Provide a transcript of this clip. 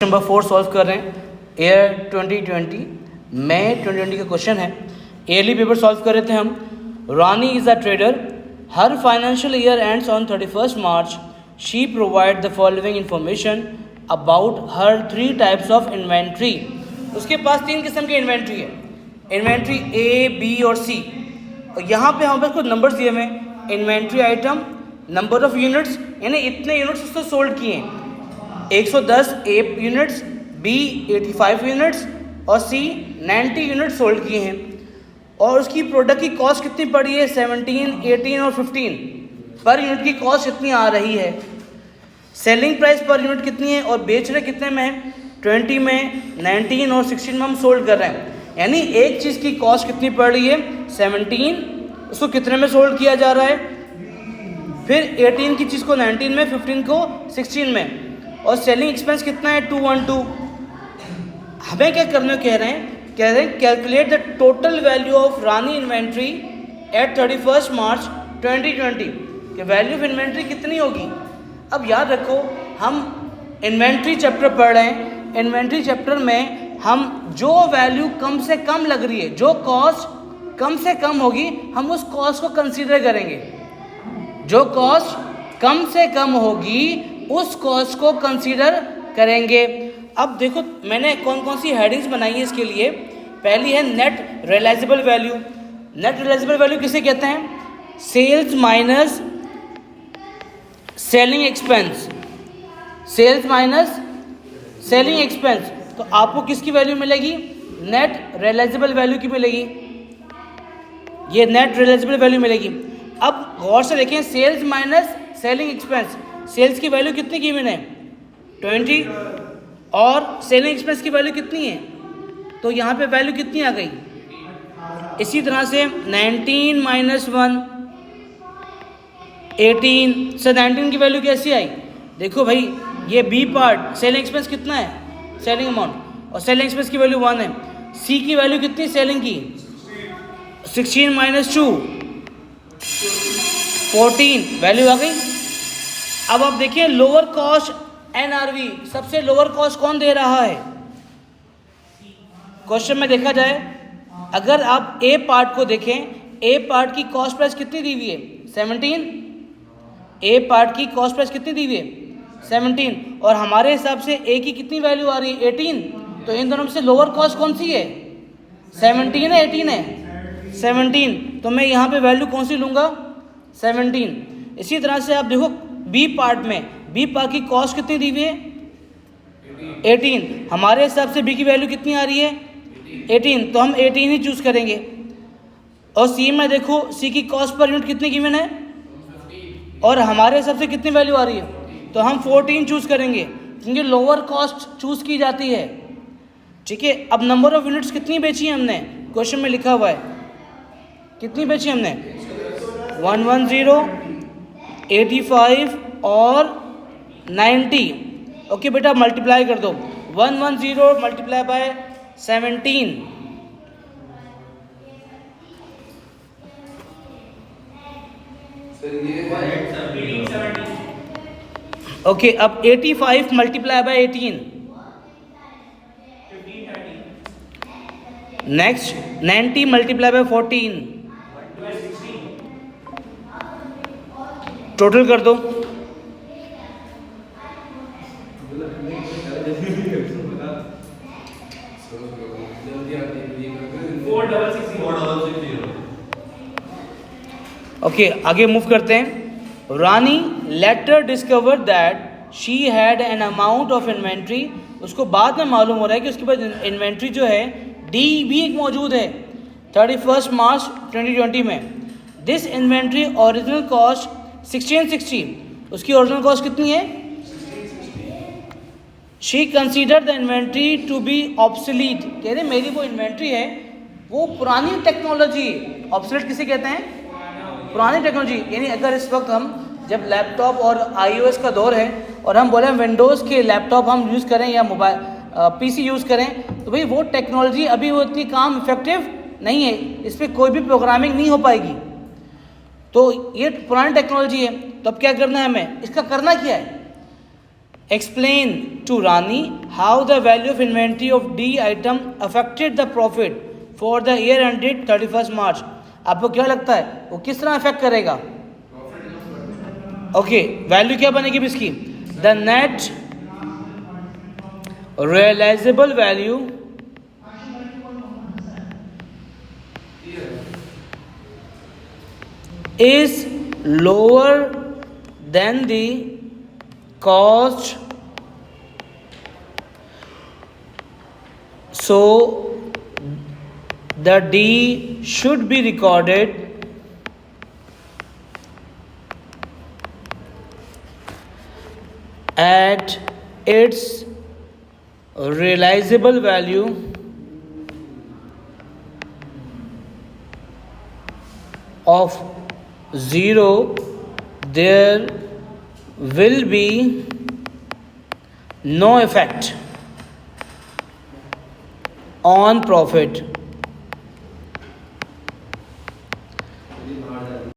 Number 4 solve कर रहे हैं ईयर 2020 मई 2020 का क्वेश्चन है। ईयरली पेपर सॉल्व कर रहे थे हम। Rani is a trader, her financial year ends on 31 March. She provide the following information about her 3 types of inventory. उसके पास 3 किस्म की इन्वेंट्री है, इन्वेंट्री ए, बी और सी। और यहाँ पे हमारे पास कुछ नंबर्स दिए हुए हैं। Inventory item, number of units, यानी इतने यूनिट्स उसको सोल्ड किए हैं, 110 ए यूनिट्स, बी 85 यूनिट्स और सी 90 यूनिट्स सोल्ड किए हैं। और उसकी प्रोडक्ट की कॉस्ट कितनी पड़ी है, 17, 18 और 15 पर यूनिट की कॉस्ट कितनी आ रही है। सेलिंग प्राइस पर यूनिट कितनी है और बेच रहे कितने में है, 20 में, 19 और 16 में हम सोल्ड कर रहे हैं। यानी एक चीज़ की कॉस्ट कितनी पड़ रही है, 17, उसको कितने में सोल्ड किया जा रहा है, फिर 18 की चीज़ को 19 में, 15 को 16 में, और सेलिंग एक्सपेंस कितना है, 212। हमें क्या करने कह रहे हैं, calculate the total value of Rani inventory at 31 मार्च 2020 कि वैल्यू ऑफ इन्वेंट्री कितनी होगी। अब याद रखो हम इन्वेंट्री चैप्टर पढ़ रहे हैं। इन्वेंट्री चैप्टर में हम जो वैल्यू कम से कम लग रही है, जो कॉस्ट कम से कम होगी, हम उस कॉस्ट को कंसीडर करेंगे। जो कॉस्ट कम से कम होगी उस कॉस्ट को कंसीडर करेंगे। अब देखो मैंने कौन कौन सी हेडिंग्स बनाई है इसके लिए। पहली है net realisable value. Net realisable value किसे कहते हैं, sales minus selling expense, sales minus selling expense. तो आपको किसकी वैल्यू मिलेगी, नेट रियलाइजेबल वैल्यू की मिलेगी, ये नेट रियलाइजेबल वैल्यू मिलेगी। अब गौर से देखें, sales minus selling expense, sales की वैल्यू कितनी की मैंने, 20, और सेलिंग एक्सपेंस की वैल्यू कितनी है, तो यहाँ पे वैल्यू कितनी आ गई। इसी तरह से 19 माइनस 1 18 से 19 की वैल्यू कैसी आई। देखो भाई ये बी पार्ट सेलिंग एक्सपेंस कितना है, सेलिंग अमाउंट, और सेलिंग एक्सपेंस की वैल्यू 1 है। सी की वैल्यू कितनी है सेलिंग की, 16 माइनस 2 14 वैल्यू आ गई। अब आप देखिए लोअर कॉस्ट एनआरवी, सबसे लोअर कॉस्ट कौन दे रहा है। क्वेश्चन में देखा जाए, अगर आप ए पार्ट को देखें, ए पार्ट की कॉस्ट प्राइस कितनी दी हुई है, 17। ए पार्ट की कॉस्ट प्राइस कितनी दी हुई है, 17, और हमारे हिसाब से ए की कितनी वैल्यू आ रही है, 18। तो इन दोनों में से लोअर कॉस्ट कौन सी है, 17 है 18 है, 17। तो मैं यहाँ पे वैल्यू कौन सी लूँगा, 17। इसी तरह से आप देखो बी पार्ट में, बी पार्ट की कॉस्ट कितनी दी हुई है, 18। हमारे हिसाब से बी की वैल्यू कितनी आ रही है, 18, तो हम 18 ही चूज़ करेंगे। और सी में देखो, सी की कॉस्ट पर यूनिट कितनी गिवन है, और हमारे हिसाब से कितनी वैल्यू आ रही है, तो हम 14 चूज़ करेंगे, क्योंकि लोअर कॉस्ट चूज़ की जाती है। ठीक है, अब नंबर ऑफ यूनिट्स कितनी बेची है हमने, क्वेश्चन में लिखा हुआ है, कितनी बेची हमने, 110, 85 और 90। ओके बेटा मल्टीप्लाई कर दो, 110 मल्टीप्लाई बाय 17, ओके। अब 85 multiply by 18, next 90 multiply by 14, total कर दो, ओके आगे मूव करते हैं। Rani later discover that she had an amount of inventory. उसको बाद में मालूम हो रहा है कि उसके पास इन्वेंट्री जो है डी भी एक मौजूद है 31 मार्च 2020 में। दिस इन्वेंट्री ओरिजिनल कॉस्ट 1660, उसकी ओरिजिनल कॉस्ट कितनी है, she consider the inventory to be obsolete. कह रहे मेरी वो इन्वेंट्री है वो पुरानी टेक्नोलॉजी। ऑब्सोलीट किसे कहते हैं, पुरानी टेक्नोलॉजी। यानी अगर इस वक्त हम जब लैपटॉप और iOS का दौर है और हम बोले विंडोज़ के लैपटॉप हम यूज़ करें या मोबाइल पीसी यूज़ करें, तो भाई वो टेक्नोलॉजी अभी वो इतनी काम इफेक्टिव नहीं है, इस पर कोई भी प्रोग्रामिंग नहीं हो पाएगी। तो ये पुरानी टेक्नोलॉजी है। तो अब क्या करना है हमें, इसका करना क्या है, explain to Rani how the value of inventory of D item affected the profit for the year ended 31st March. आपको क्या लगता है वो किस तरह अफेक्ट करेगा? ओके, वैल्यू क्या बनेगी इसकी? The net realisable value is lower than the cost, so the D should be recorded at its realizable value of 0. There will be no effect on profit.